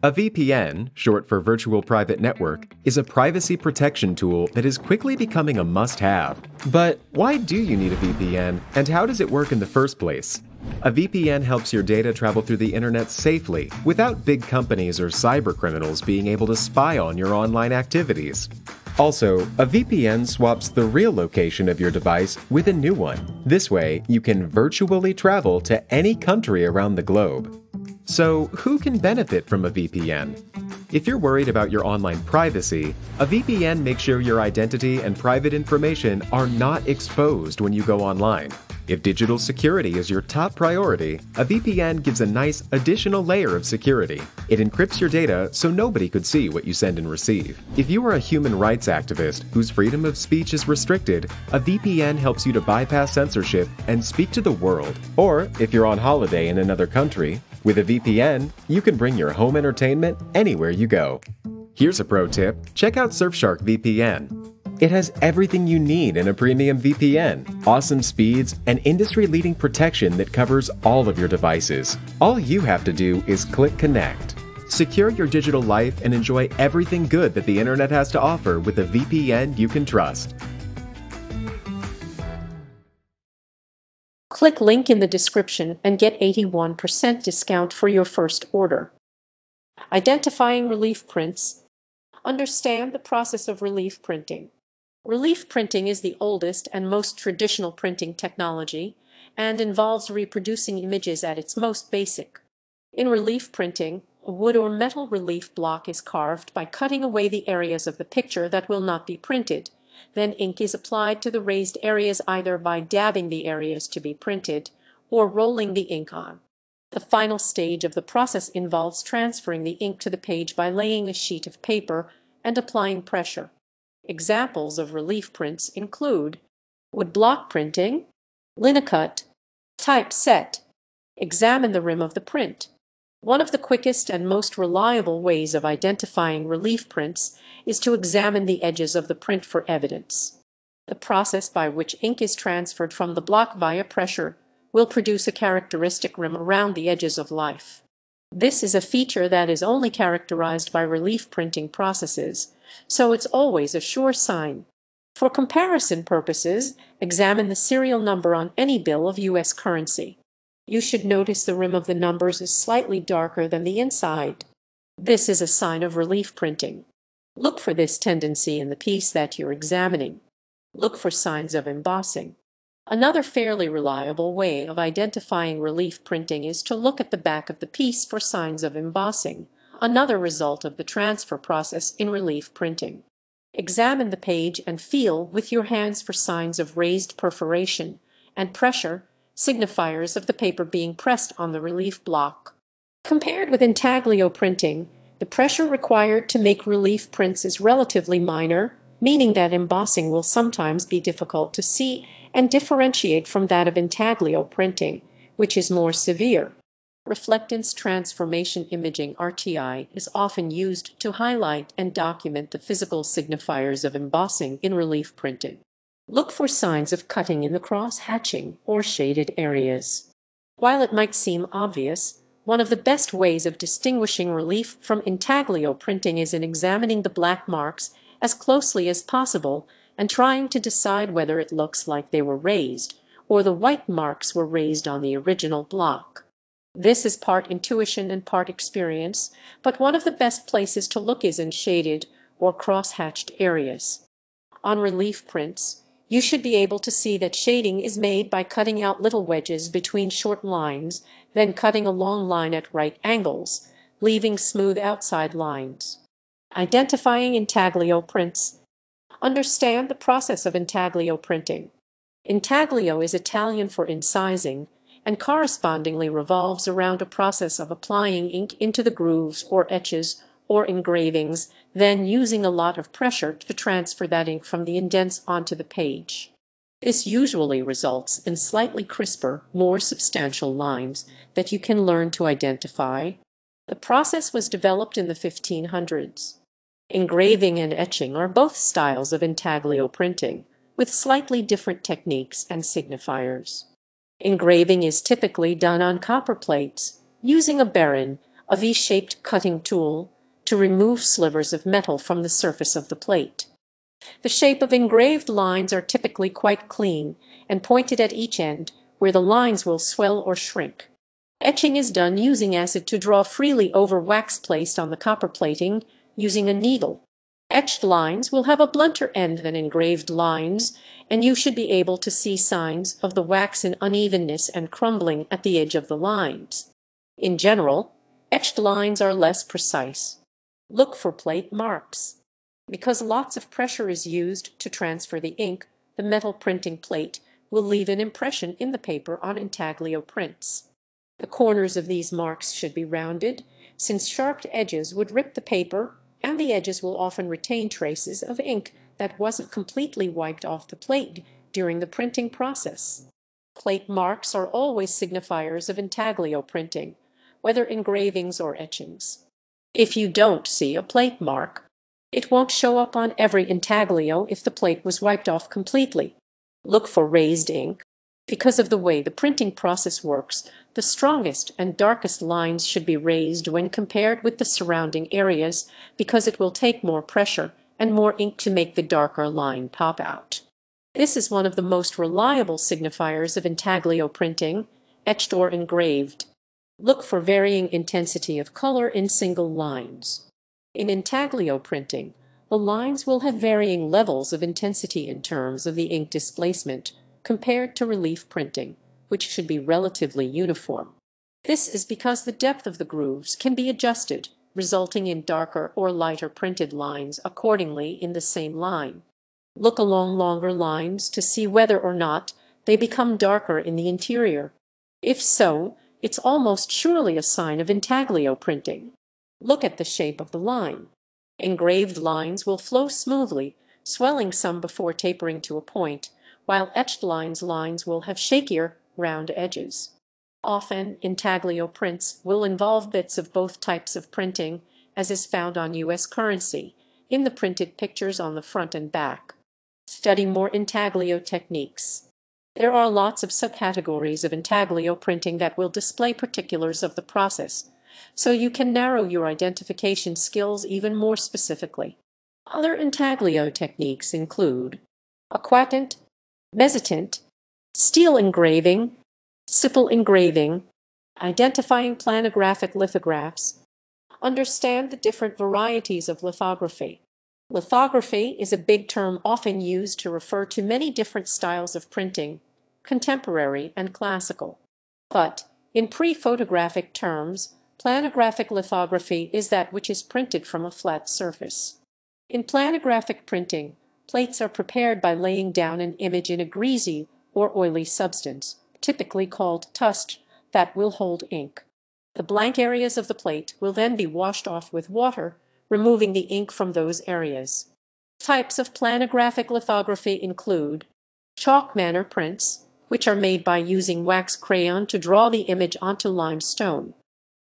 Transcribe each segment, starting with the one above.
A VPN, short for Virtual Private Network, is a privacy protection tool that is quickly becoming a must-have. But why do you need a VPN, and how does it work in the first place? A VPN helps your data travel through the internet safely, without big companies or cybercriminals being able to spy on your online activities. Also, a VPN swaps the real location of your device with a new one. This way, you can virtually travel to any country around the globe. So, who can benefit from a VPN? If you're worried about your online privacy, a VPN makes sure your identity and private information are not exposed when you go online. If digital security is your top priority, a VPN gives a nice additional layer of security. It encrypts your data so nobody could see what you send and receive. If you are a human rights activist whose freedom of speech is restricted, a VPN helps you to bypass censorship and speak to the world. Or, if you're on holiday in another country, with a VPN, you can bring your home entertainment anywhere you go. Here's a pro tip: check out Surfshark VPN. It has everything you need in a premium VPN, awesome speeds, and industry-leading protection that covers all of your devices. All you have to do is click connect. Secure your digital life and enjoy everything good that the internet has to offer with a VPN you can trust. Click link in the description and get 81% discount for your first order. Identifying relief prints. Understand the process of relief printing. Relief printing is the oldest and most traditional printing technology and involves reproducing images at its most basic. In relief printing, a wood or metal relief block is carved by cutting away the areas of the picture that will not be printed. Then ink is applied to the raised areas either by dabbing the areas to be printed or rolling the ink on. The final stage of the process involves transferring the ink to the page by laying a sheet of paper and applying pressure. Examples of relief prints include wood block printing, linocut, typeset. Examine the rim of the print. One of the quickest and most reliable ways of identifying relief prints is to examine the edges of the print for evidence. The process by which ink is transferred from the block via pressure will produce a characteristic rim around the edges of life. This is a feature that is only characterized by relief printing processes, so it's always a sure sign. For comparison purposes, examine the serial number on any bill of U.S. currency. You should notice the rim of the numbers is slightly darker than the inside. This is a sign of relief printing. Look for this tendency in the piece that you're examining. Look for signs of embossing. Another fairly reliable way of identifying relief printing is to look at the back of the piece for signs of embossing, another result of the transfer process in relief printing. Examine the page and feel with your hands for signs of raised perforation and pressure, signifiers of the paper being pressed on the relief block. Compared with intaglio printing, the pressure required to make relief prints is relatively minor, meaning that embossing will sometimes be difficult to see and differentiate from that of intaglio printing, which is more severe. Reflectance transformation imaging (RTI) is often used to highlight and document the physical signifiers of embossing in relief printing. Look for signs of cutting in the cross-hatching or shaded areas. While it might seem obvious, one of the best ways of distinguishing relief from intaglio printing is in examining the black marks as closely as possible and trying to decide whether it looks like they were raised or the white marks were raised on the original block. This is part intuition and part experience, but one of the best places to look is in shaded or cross-hatched areas. On relief prints, you should be able to see that shading is made by cutting out little wedges between short lines, then cutting a long line at right angles, leaving smooth outside lines. Identifying intaglio prints. Understand the process of intaglio printing. Intaglio is Italian for incising, and correspondingly revolves around a process of applying ink into the grooves or etches or engravings, then using a lot of pressure to transfer that ink from the indents onto the page. This usually results in slightly crisper, more substantial lines that you can learn to identify. The process was developed in the 1500s. Engraving and etching are both styles of intaglio printing, with slightly different techniques and signifiers. Engraving is typically done on copper plates, using a baron, a V-shaped cutting tool, to remove slivers of metal from the surface of the plate. The shape of engraved lines are typically quite clean and pointed at each end, where the lines will swell or shrink. Etching is done using acid to draw freely over wax placed on the copper plating using a needle. Etched lines will have a blunter end than engraved lines, and you should be able to see signs of the wax in unevenness and crumbling at the edge of the lines. In general, etched lines are less precise. Look for plate marks. Because lots of pressure is used to transfer the ink, the metal printing plate will leave an impression in the paper on intaglio prints. The corners of these marks should be rounded, since sharp edges would rip the paper, and the edges will often retain traces of ink that wasn't completely wiped off the plate during the printing process. Plate marks are always signifiers of intaglio printing, whether engravings or etchings. If you don't see a plate mark, it won't show up on every intaglio if the plate was wiped off completely. Look for raised ink. Because of the way the printing process works, the strongest and darkest lines should be raised when compared with the surrounding areas, because it will take more pressure and more ink to make the darker line pop out. This is one of the most reliable signifiers of intaglio printing, etched or engraved. Look for varying intensity of color in single lines. In intaglio printing, the lines will have varying levels of intensity in terms of the ink displacement compared to relief printing, which should be relatively uniform. This is because the depth of the grooves can be adjusted, resulting in darker or lighter printed lines accordingly in the same line. Look along longer lines to see whether or not they become darker in the interior. If so, it's almost surely a sign of intaglio printing. Look at the shape of the line. Engraved lines will flow smoothly, swelling some before tapering to a point, while etched lines will have shakier, round edges. Often, intaglio prints will involve bits of both types of printing, as is found on U.S. currency, in the printed pictures on the front and back. Study more intaglio techniques. There are lots of subcategories of intaglio printing that will display particulars of the process, so you can narrow your identification skills even more specifically. Other intaglio techniques include aquatint, mezzotint, steel engraving, stipple engraving, identifying planographic lithographs. Understand the different varieties of lithography. Lithography is a big term often used to refer to many different styles of printing, contemporary and classical. But, in pre-photographic terms, planographic lithography is that which is printed from a flat surface. In planographic printing, plates are prepared by laying down an image in a greasy or oily substance, typically called tuste, that will hold ink. The blank areas of the plate will then be washed off with water, removing the ink from those areas. Types of planographic lithography include chalk manner prints, which are made by using wax crayon to draw the image onto limestone.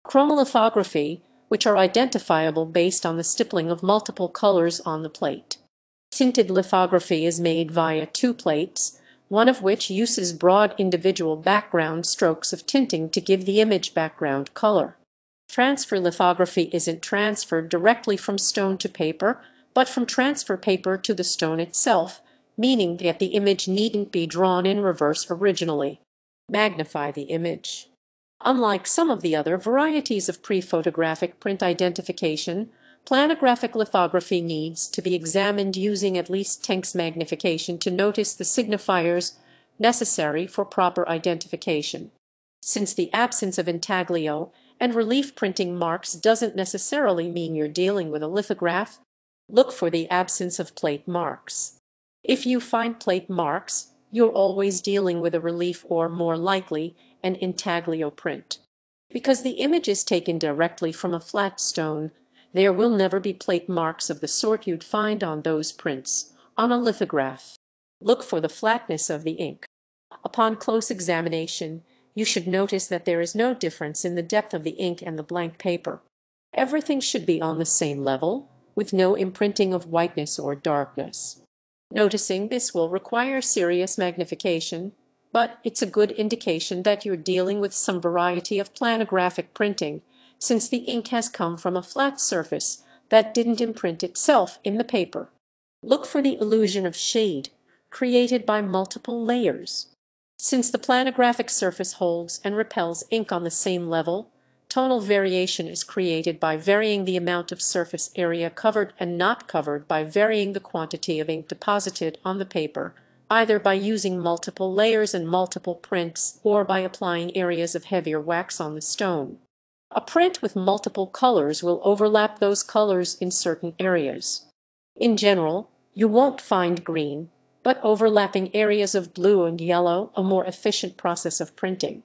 Chromolithography, which are identifiable based on the stippling of multiple colors on the plate. Tinted lithography is made via two plates, one of which uses broad individual background strokes of tinting to give the image background color. Transfer lithography isn't transferred directly from stone to paper, but from transfer paper to the stone itself, meaning that the image needn't be drawn in reverse originally. Magnify the image. Unlike some of the other varieties of pre-photographic print identification, planographic lithography needs to be examined using at least 10x magnification to notice the signifiers necessary for proper identification. Since the absence of intaglio and relief printing marks doesn't necessarily mean you're dealing with a lithograph, look for the absence of plate marks. If you find plate marks, you're always dealing with a relief or, more likely, an intaglio print. Because the image is taken directly from a flat stone, there will never be plate marks of the sort you'd find on those prints on a lithograph. Look for the flatness of the ink. Upon close examination, you should notice that there is no difference in the depth of the ink and the blank paper. Everything should be on the same level, with no imprinting of whiteness or darkness. Noticing this will require serious magnification, but it's a good indication that you're dealing with some variety of planographic printing, since the ink has come from a flat surface that didn't imprint itself in the paper. Look for the illusion of shade, created by multiple layers. Since the planographic surface holds and repels ink on the same level, tonal variation is created by varying the amount of surface area covered and not covered by varying the quantity of ink deposited on the paper, either by using multiple layers and multiple prints or by applying areas of heavier wax on the stone. A print with multiple colors will overlap those colors in certain areas. In general, you won't find green, but overlapping areas of blue and yellow, a more efficient process of printing.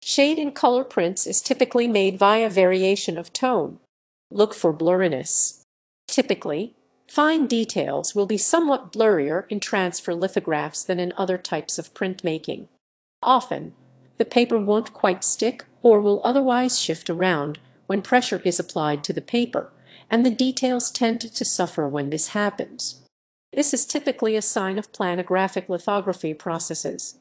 Shade in color prints is typically made via variation of tone. Look for blurriness. Typically, fine details will be somewhat blurrier in transfer lithographs than in other types of printmaking. Often, the paper won't quite stick or will otherwise shift around when pressure is applied to the paper, and the details tend to suffer when this happens. This is typically a sign of planographic lithography processes.